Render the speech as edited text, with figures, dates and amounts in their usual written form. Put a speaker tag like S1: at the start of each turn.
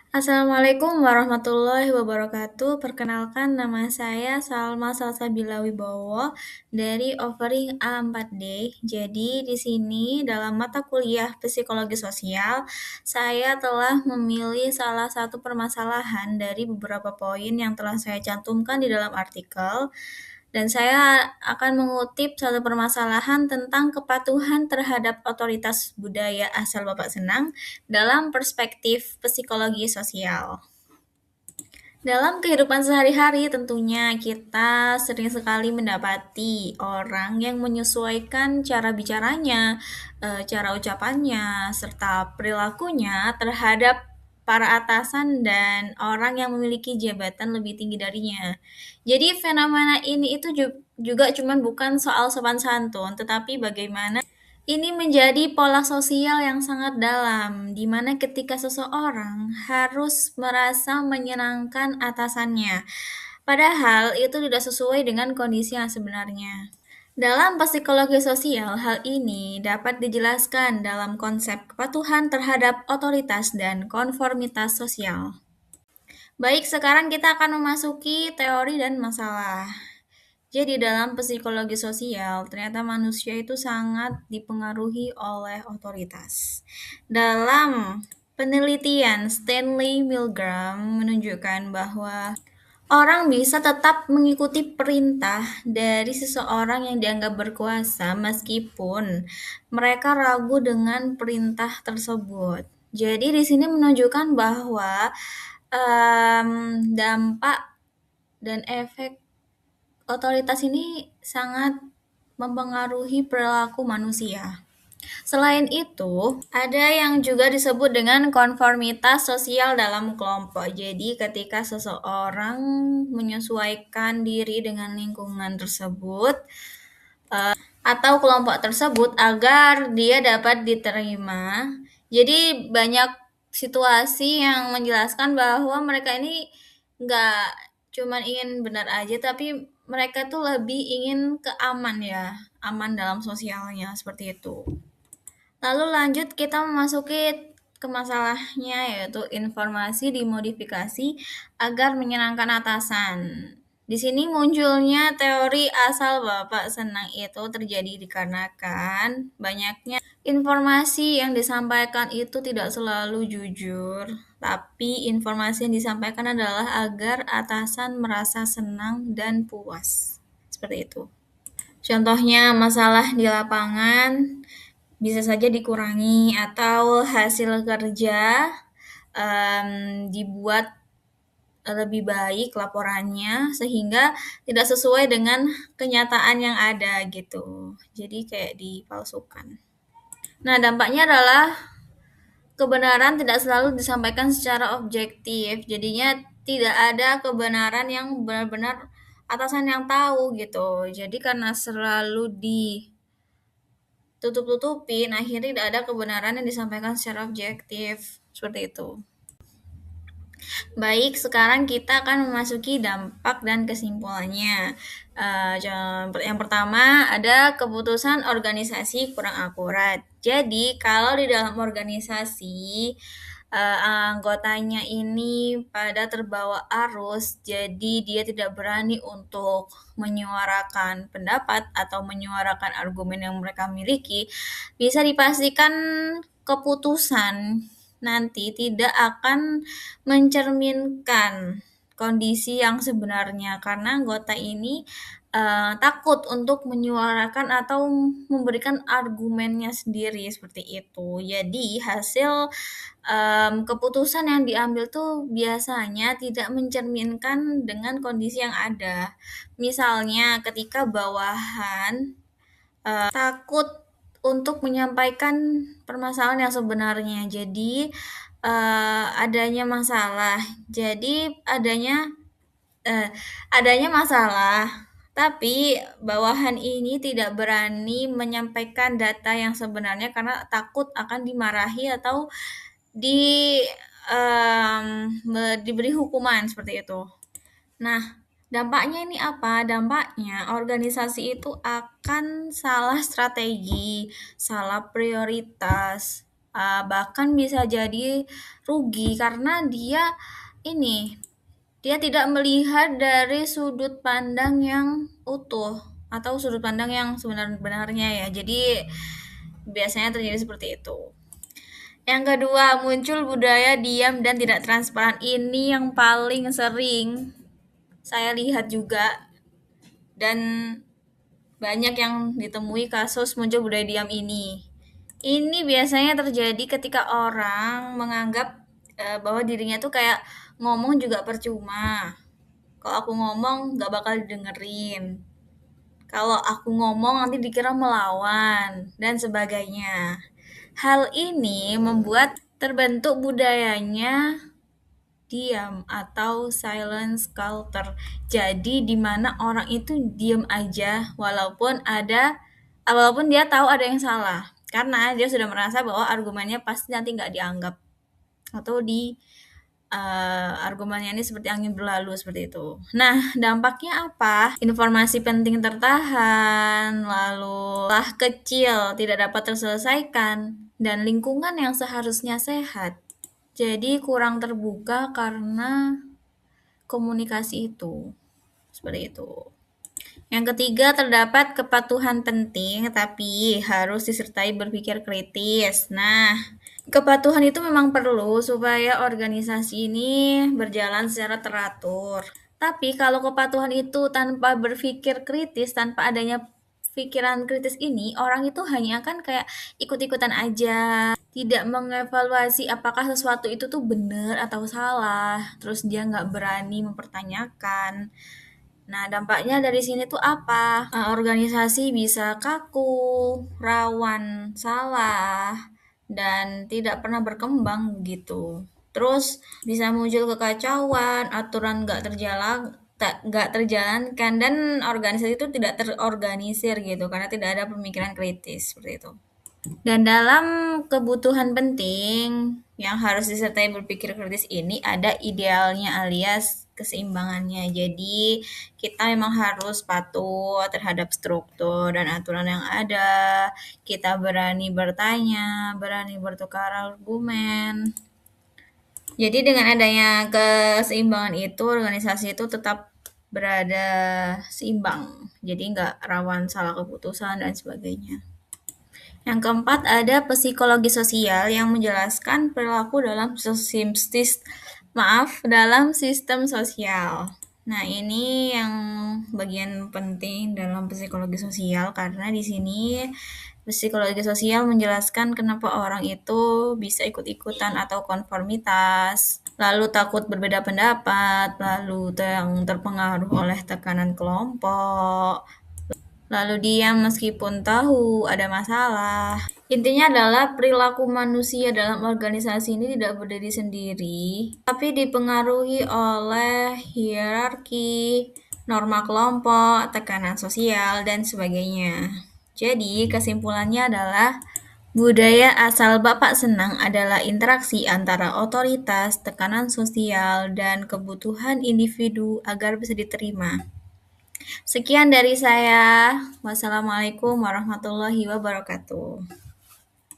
S1: Assalamualaikum warahmatullahi wabarakatuh. Perkenalkan nama saya Salma Salsabila Wibowo dari Offering A4D. Jadi di sini dalam mata kuliah Psikologi Sosial, saya telah memilih salah satu permasalahan dari beberapa poin yang telah saya cantumkan di dalam artikel. Dan saya akan mengutip satu permasalahan tentang kepatuhan terhadap otoritas budaya asal Bapak Senang dalam perspektif psikologi sosial. Dalam kehidupan sehari-hari tentunya kita sering sekali mendapati orang yang menyesuaikan cara bicaranya, cara ucapannya, serta perilakunya terhadap para atasan dan orang yang memiliki jabatan lebih tinggi darinya. Jadi fenomena ini itu juga cuman bukan soal sopan santun, tetapi bagaimana ini menjadi pola sosial yang sangat dalam, di mana ketika seseorang harus merasa menyenangkan atasannya, padahal itu tidak sesuai dengan kondisi yang sebenarnya. Dalam psikologi sosial, hal ini dapat dijelaskan dalam konsep kepatuhan terhadap otoritas dan konformitas sosial. Baik, sekarang kita akan memasuki teori dan masalah. Jadi dalam psikologi sosial, ternyata manusia itu sangat dipengaruhi oleh otoritas. Dalam penelitian Stanley Milgram menunjukkan bahwa orang bisa tetap mengikuti perintah dari seseorang yang dianggap berkuasa meskipun mereka ragu dengan perintah tersebut. Jadi di sini menunjukkan bahwa dampak dan efek otoritas ini sangat mempengaruhi perilaku manusia. Selain itu, ada yang juga disebut dengan konformitas sosial dalam kelompok. Jadi, ketika seseorang menyesuaikan diri dengan lingkungan tersebut atau kelompok tersebut agar dia dapat diterima. Jadi, banyak situasi yang menjelaskan bahwa mereka ini nggak cuman ingin benar aja, tapi mereka tuh lebih ingin keaman ya, aman dalam sosialnya, seperti itu. Lalu lanjut kita memasuki ke masalahnya yaitu informasi dimodifikasi agar menyenangkan atasan. Di sini munculnya teori asal Bapak Senang itu terjadi dikarenakan banyaknya informasi yang disampaikan itu tidak selalu jujur, tapi informasi yang disampaikan adalah agar atasan merasa senang dan puas. Seperti itu. Contohnya masalah di lapangan bisa saja dikurangi atau hasil kerja dibuat lebih baik laporannya sehingga tidak sesuai dengan kenyataan yang ada gitu. Jadi kayak dipalsukan. Nah, dampaknya adalah kebenaran tidak selalu disampaikan secara objektif. Jadinya tidak ada kebenaran yang benar-benar atasan yang tahu gitu. Jadi karena selalu ditutup-tutupin, akhirnya tidak ada kebenaran yang disampaikan secara objektif. Seperti itu. Baik, sekarang kita akan memasuki dampak dan kesimpulannya. Yang pertama ada keputusan organisasi kurang akurat. Jadi, kalau di dalam organisasi anggotanya ini pada terbawa arus, jadi dia tidak berani untuk menyuarakan pendapat atau menyuarakan argumen yang mereka miliki, bisa dipastikan keputusan nanti tidak akan mencerminkan kondisi yang sebenarnya karena anggota ini takut untuk menyuarakan atau memberikan argumennya sendiri seperti itu. Jadi hasil keputusan yang diambil tuh biasanya tidak mencerminkan dengan kondisi yang ada. Misalnya ketika bawahan takut untuk menyampaikan permasalahan yang sebenarnya. Jadi adanya masalah. Jadi adanya masalah, tapi bawahan ini tidak berani menyampaikan data yang sebenarnya karena takut akan dimarahi atau di diberi hukuman seperti itu. Nah, dampaknya ini apa? Dampaknya organisasi itu akan salah strategi, salah prioritas, bahkan bisa jadi rugi karena dia tidak melihat dari sudut pandang yang utuh atau sudut pandang yang sebenar-benarnya ya. Jadi biasanya terjadi seperti itu. Yang kedua, muncul budaya diam dan tidak transparan. Ini yang paling sering saya lihat juga dan banyak yang ditemui kasus muncul budaya diam ini. Ini biasanya terjadi ketika orang menganggap bahwa dirinya tuh kayak ngomong juga percuma. Kalau aku ngomong gak bakal didengerin. Kalau aku ngomong nanti dikira melawan dan sebagainya. Hal ini membuat terbentuk budayanya diam atau silence culture. Jadi di mana orang itu diam aja walaupun dia tahu ada yang salah. Karena dia sudah merasa bahwa argumennya pasti nanti nggak dianggap atau argumennya ini seperti angin berlalu seperti itu. Nah, dampaknya apa? Informasi penting tertahan, lalu lah kecil tidak dapat terselesaikan, dan lingkungan yang seharusnya sehat jadi kurang terbuka karena komunikasi itu. Seperti itu. Yang ketiga, terdapat kepatuhan penting tapi harus disertai berpikir kritis. Nah, kepatuhan itu memang perlu supaya organisasi ini berjalan secara teratur. Tapi kalau kepatuhan itu tanpa berpikir kritis, tanpa adanya pikiran kritis ini, orang itu hanya akan kayak ikut-ikutan aja, tidak mengevaluasi apakah sesuatu itu tuh benar atau salah, terus dia nggak berani mempertanyakan. Nah, dampaknya dari sini tuh apa? Organisasi bisa kaku, rawan salah, dan tidak pernah berkembang gitu. Terus bisa muncul kekacauan, aturan nggak terjalankan dan organisasi itu tidak terorganisir gitu karena tidak ada pemikiran kritis seperti itu. Dan dalam kebutuhan penting yang harus disertai berpikir kritis ini ada idealnya alias keseimbangannya. Jadi kita memang harus patuh terhadap struktur dan aturan yang ada. Kita berani bertanya, berani bertukar argumen. Jadi dengan adanya keseimbangan itu, organisasi itu tetap berada seimbang. Jadi nggak rawan salah keputusan dan sebagainya. Yang keempat ada psikologi sosial yang menjelaskan perilaku dalam sistem sosial. Nah, ini yang bagian penting dalam psikologi sosial karena di sini psikologi sosial menjelaskan kenapa orang itu bisa ikut-ikutan atau konformitas, lalu takut berbeda pendapat, lalu yang terpengaruh oleh tekanan kelompok, lalu diam meskipun tahu ada masalah. Intinya adalah perilaku manusia dalam organisasi ini tidak berdiri sendiri, tapi dipengaruhi oleh hierarki, norma kelompok, tekanan sosial, dan sebagainya. Jadi, kesimpulannya adalah budaya asal Bapak senang adalah interaksi antara otoritas, tekanan sosial, dan kebutuhan individu agar bisa diterima. Sekian dari saya. Wassalamualaikum warahmatullahi wabarakatuh.